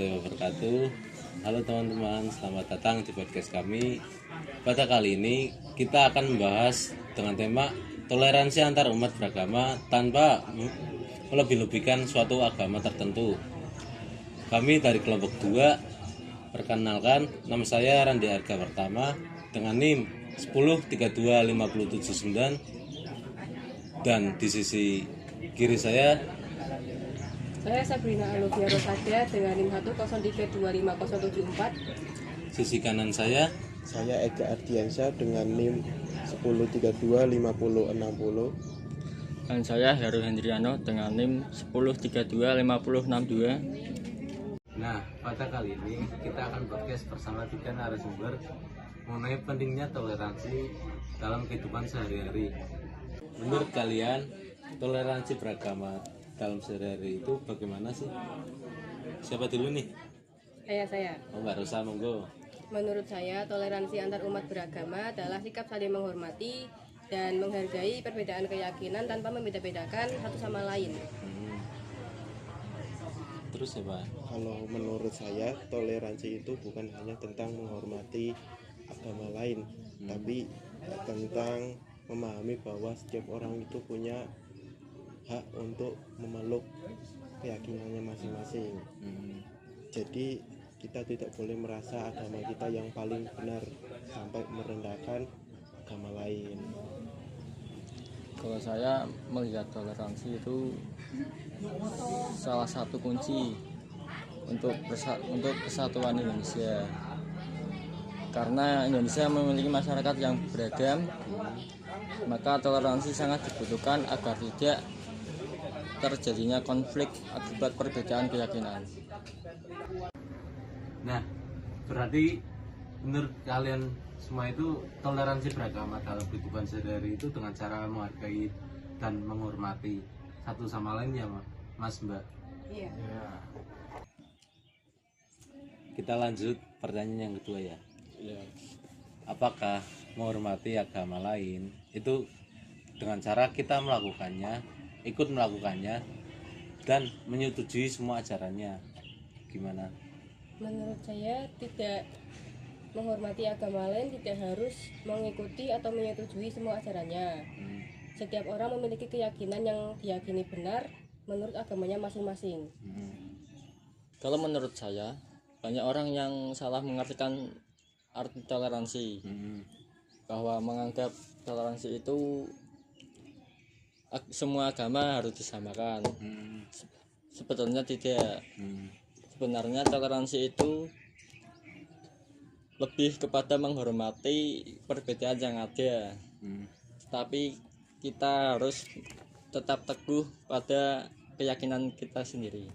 warahmatullahi wabarakatuh. Halo teman-teman, selamat datang di podcast kami. Pada kali ini kita akan membahas dengan tema toleransi antar umat beragama tanpa melebih-lebihkan suatu agama tertentu. Kami dari kelompok 2, perkenalkan, nama saya Randi Harga Pertama dengan NIM 10325779, dan di sisi kiri saya Sabrina Aluvia Rosada dengan NIM 103257074. sisi kanan saya Ega Ardiansyah dengan NIM 10325060. Dan saya Heru Hendriano dengan NIM 10325062. Nah, pada kali ini kita akan podcast bersama 3 narasumber mengenai pentingnya toleransi dalam kehidupan sehari-hari. Menurut kalian, toleransi beragama dalam sehari-hari itu bagaimana sih? Siapa dulu nih? Saya. Oh, Mbak Rosa, monggo. Menurut saya, toleransi antar umat beragama adalah sikap saling menghormati dan menghargai perbedaan keyakinan tanpa membeda-bedakan satu sama lain. Terus ya, Pak? Kalau menurut saya, toleransi itu bukan hanya tentang menghormati agama lain, tapi tentang memahami bahwa setiap orang itu punya hak untuk memeluk keyakinannya masing-masing. Jadi kita tidak boleh merasa agama kita yang paling benar sampai merendahkan agama lain. Kalau saya melihat toleransi itu salah satu kunci untuk kesatuan Indonesia. Karena Indonesia memiliki masyarakat yang beragam, maka toleransi sangat dibutuhkan agar tidak terjadinya konflik akibat perbedaan keyakinan. Nah, berarti menurut kalian semua itu toleransi beragama dalam kehidupan sehari-hari itu dengan cara menghargai dan menghormati satu sama lain ya, Mas, Mbak? Iya. Kita lanjut pertanyaan yang kedua ya. Apakah menghormati agama lain itu dengan cara kita ikut melakukannya dan menyetujui semua ajarannya? Gimana? Menurut saya, tidak menghormati agama lain tidak harus mengikuti atau menyetujui semua ajarannya. Setiap orang memiliki keyakinan yang diyakini benar menurut agamanya masing-masing. Kalau menurut saya, banyak orang yang salah mengartikan arti toleransi, bahwa menganggap toleransi itu semua agama harus disamakan. Sebetulnya tidak. Sebenarnya toleransi itu lebih kepada menghormati perbedaan yang ada, tapi kita harus tetap teguh pada keyakinan kita sendiri.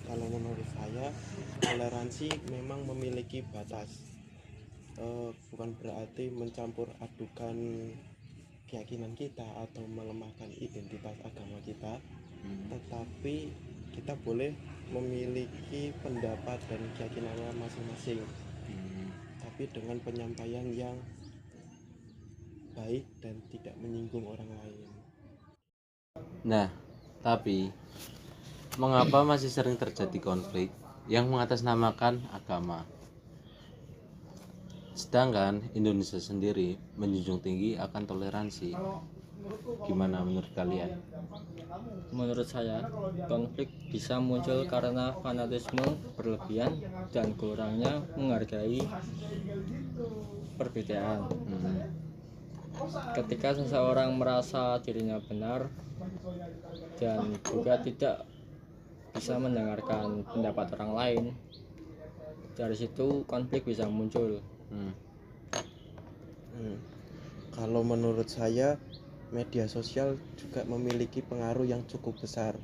Kalau menurut saya, toleransi memang memiliki batas. Bukan berarti mencampur adukan keyakinan kita atau melemahkan identitas agama kita, tetapi kita boleh memiliki pendapat dan keyakinannya masing-masing, tapi dengan penyampaian yang baik dan tidak menyinggung orang lain. Nah, tapi mengapa masih sering terjadi konflik yang mengatasnamakan agama? Sedangkan Indonesia sendiri menjunjung tinggi akan toleransi. Gimana menurut kalian? Menurut saya, konflik bisa muncul karena fanatisme berlebihan dan kurangnya menghargai perbedaan. Ketika seseorang merasa dirinya benar dan juga tidak bisa mendengarkan pendapat orang lain, dari situ konflik bisa muncul. Kalau menurut saya, media sosial juga memiliki pengaruh yang cukup besar.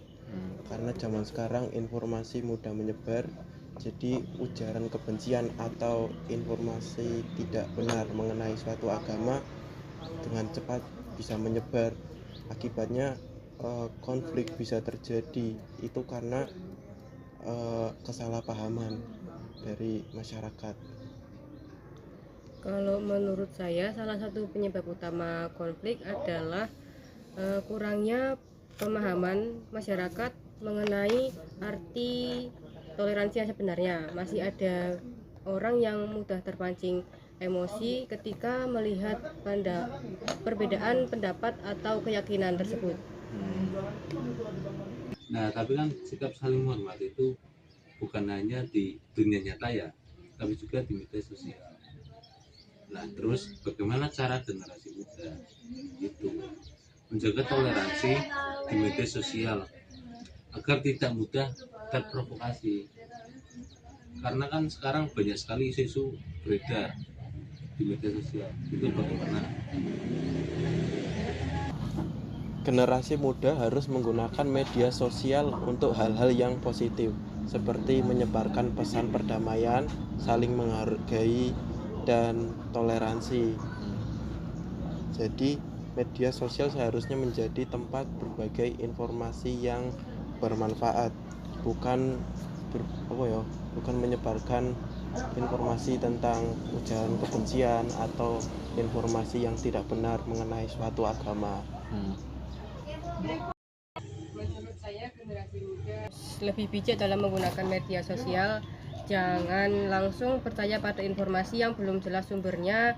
Karena zaman sekarang informasi mudah menyebar, jadi ujaran kebencian atau informasi tidak benar mengenai suatu agama dengan cepat bisa menyebar. Akibatnya konflik bisa terjadi. Itu karena kesalahpahaman dari masyarakat. Kalau menurut saya, salah satu penyebab utama konflik adalah kurangnya pemahaman masyarakat mengenai arti toleransi yang sebenarnya. Masih ada orang yang mudah terpancing emosi ketika melihat perbedaan pendapat atau keyakinan tersebut. Nah, tapi kan sikap saling menghormati itu bukan hanya di dunia nyata ya, tapi juga di media sosial. Nah, terus bagaimana cara generasi muda itu menjaga toleransi di media sosial agar tidak mudah terprovokasi? Karena kan sekarang banyak sekali isu-isu beredar di media sosial. Itu bagaimana? Generasi muda harus menggunakan media sosial untuk hal-hal yang positif, seperti menyebarkan pesan perdamaian, saling menghargai, dan toleransi. Jadi, media sosial seharusnya menjadi tempat berbagai informasi yang bermanfaat, bukan bukan menyebarkan informasi tentang ujaran kebencian atau informasi yang tidak benar mengenai suatu agama. Menurut saya generasi muda lebih bijak dalam menggunakan media sosial. Jangan langsung percaya pada informasi yang belum jelas sumbernya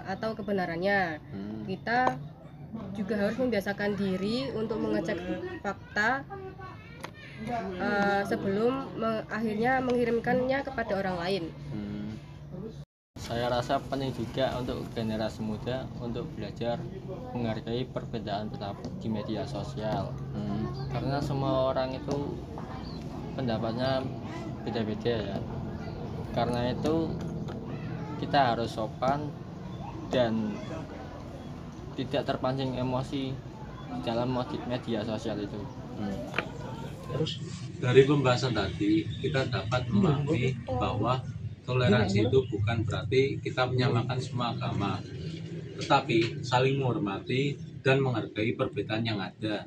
atau kebenarannya. Kita juga harus membiasakan diri untuk mengecek fakta sebelum akhirnya mengirimkannya kepada orang lain. Saya rasa penting juga untuk generasi muda untuk belajar menghargai perbedaan pendapat di media sosial. Karena semua orang itu pendapatnya beda-beda ya. Karena itu kita harus sopan dan tidak terpancing emosi dalam media sosial itu. Terus dari pembahasan tadi kita dapat memahami bahwa toleransi itu bukan berarti kita menyamakan semua agama, tetapi saling menghormati dan menghargai perbedaan yang ada.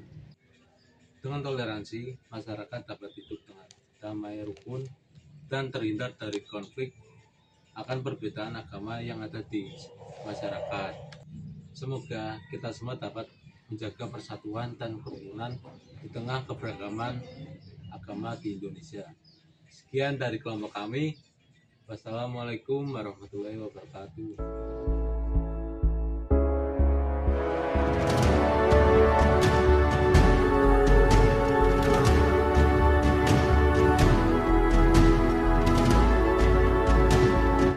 Dengan toleransi, masyarakat dapat hidup dengan damai, rukun, dan terhindar dari konflik akan perbedaan agama yang ada di masyarakat. Semoga kita semua dapat menjaga persatuan dan kerukunan di tengah keberagaman agama di Indonesia. Sekian dari kelompok kami. Wassalamualaikum warahmatullahi wabarakatuh.